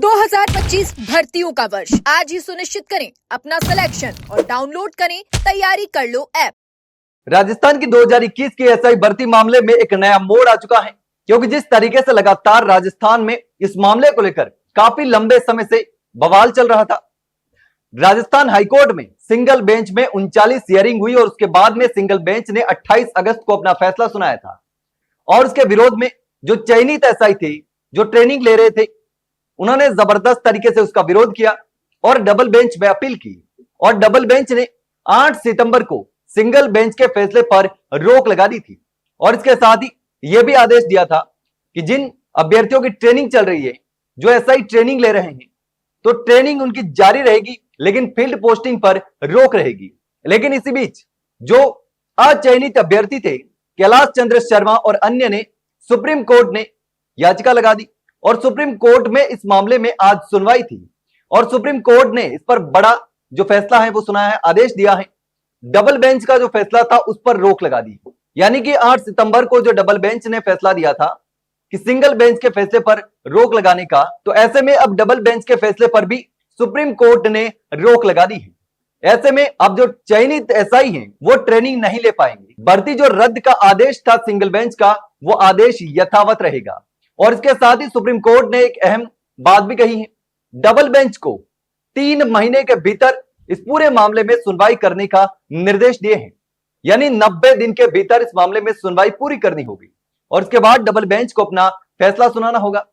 2025 भर्तियों का वर्ष आज ही सुनिश्चित करें अपना सिलेक्शन और डाउनलोड करें तैयारी कर लो ऐप। राजस्थान की 2021 की एसआई भर्ती मामले में एक नया मोड़ आ चुका है, क्योंकि जिस तरीके से लगातार राजस्थान में इस मामले को लेकर काफी लंबे समय से बवाल चल रहा था। राजस्थान हाईकोर्ट में सिंगल बेंच में 39 हियरिंग हुई और उसके बाद में सिंगल बेंच ने 28 अगस्त को अपना फैसला सुनाया था। और उसके विरोध में जो चयनित एसआई थे, जो ट्रेनिंग ले रहे थे, उन्होंने जबरदस्त तरीके से उसका विरोध किया और डबल बेंच में अपील की। और डबल बेंच ने 8 सितंबर को सिंगल बेंच के फैसले पर रोक लगा दी थी। और इसके साथ ही यह भी आदेश दिया था कि जिन अभ्यर्थियों की ट्रेनिंग चल रही है, जो एसआई ट्रेनिंग ले रहे हैं, तो ट्रेनिंग उनकी जारी रहेगी, लेकिन फील्ड पोस्टिंग पर रोक रहेगी। लेकिन इसी बीच जो अचयनित अभ्यर्थी थे, कैलाश चंद्र शर्मा और अन्य ने सुप्रीम कोर्ट ने याचिका लगा दी और सुप्रीम कोर्ट में इस मामले में आज सुनवाई थी। और सुप्रीम कोर्ट ने इस पर बड़ा जो फैसला है वो सुनाया है, आदेश दिया है। डबल बेंच का जो फैसला था उस पर रोक लगा दी, यानी कि 8 सितंबर को जो डबल बेंच ने फैसला दिया था कि सिंगल बेंच के फैसले पर रोक लगाने का, तो ऐसे में अब डबल बेंच के फैसले पर भी सुप्रीम कोर्ट ने रोक लगा दी है। ऐसे में अब जो चयनित एसआई हैं वो ट्रेनिंग नहीं ले पाएंगे। भर्ती जो रद्द का आदेश था सिंगल बेंच का, वो आदेश यथावत रहेगा। और इसके साथ ही सुप्रीम कोर्ट ने एक अहम बात भी कही है, डबल बेंच को 3 महीने के भीतर इस पूरे मामले में सुनवाई करने का निर्देश दिए हैं, यानी 90 दिन के भीतर इस मामले में सुनवाई पूरी करनी होगी और इसके बाद डबल बेंच को अपना फैसला सुनाना होगा।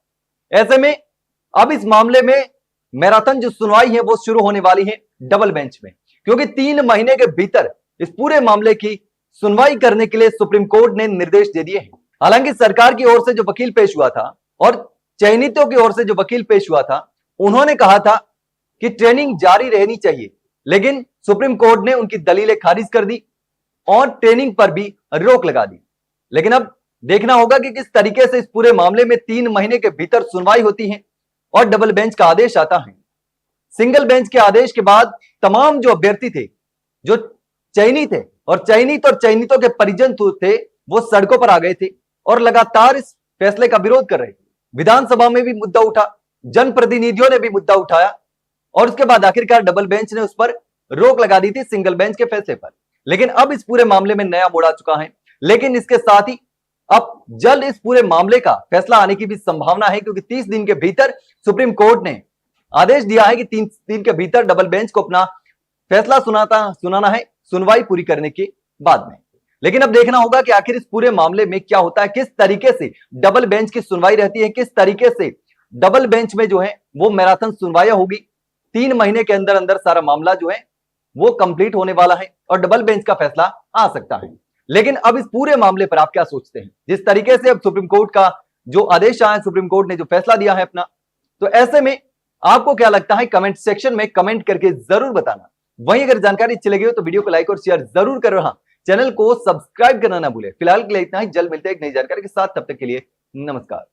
ऐसे में अब इस मामले में मैराथन जो सुनवाई है वो शुरू होने वाली है डबल बेंच में, क्योंकि 3 महीने के भीतर इस पूरे मामले की सुनवाई करने के लिए सुप्रीम कोर्ट ने निर्देश दे दिए हैं। हालांकि सरकार की ओर से जो वकील पेश हुआ था और चयनितों की ओर से जो वकील पेश हुआ था, उन्होंने कहा था कि ट्रेनिंग जारी रहनी चाहिए, लेकिन सुप्रीम कोर्ट ने उनकी दलीलें खारिज कर दी और ट्रेनिंग पर भी रोक लगा दी। लेकिन अब देखना होगा कि किस तरीके से इस पूरे मामले में 3 महीने के भीतर सुनवाई होती है और डबल बेंच का आदेश आता है। सिंगल बेंच के आदेश के बाद तमाम जो अभ्यर्थी थे, जो चयनित थे और चयनितों के परिजन थे, वो सड़कों पर आ गए थे और लगातार इस फैसले का विरोध कर रहे थे। विधानसभा में भी मुद्दा उठा, जनप्रतिनिधियों ने भी मुद्दा उठाया और उसके बाद आखिरकार डबल बेंच ने उस पर रोक लगा दी थी सिंगल बेंच के फैसले पर। लेकिन अब इस पूरे मामले में नया मोड़ आ चुका है। लेकिन इसके साथ ही अब जल्द इस पूरे मामले का फैसला आने की भी संभावना है, क्योंकि 30 दिन के भीतर सुप्रीम कोर्ट ने आदेश दिया है कि 3 दिन के भीतर डबल बेंच को अपना फैसला सुनाना है सुनवाई पूरी करने के बाद में। लेकिन अब देखना होगा कि आखिर इस पूरे मामले में क्या होता है, किस तरीके से डबल बेंच की सुनवाई रहती है, किस तरीके से डबल बेंच में जो है वो मैराथन सुनवाइयां होगी। 3 महीने के अंदर अंदर सारा मामला जो है वो कंप्लीट होने वाला है और डबल बेंच का फैसला आ सकता है। लेकिन अब इस पूरे मामले पर आप क्या सोचते हैं? जिस तरीके से अब सुप्रीम कोर्ट का जो आदेश आया, सुप्रीम कोर्ट ने जो फैसला दिया है अपना, तो ऐसे में आपको क्या लगता है? कमेंट सेक्शन में कमेंट करके जरूर बताना। वहीं अगर जानकारी अच्छी लगी हो तो वीडियो को लाइक और शेयर जरूर कर रहा, चैनल को सब्सक्राइब करना ना भूले। फिलहाल के लिए इतना ही, जल्द मिलते हैं एक नई जानकारी के साथ, तब तक के लिए नमस्कार।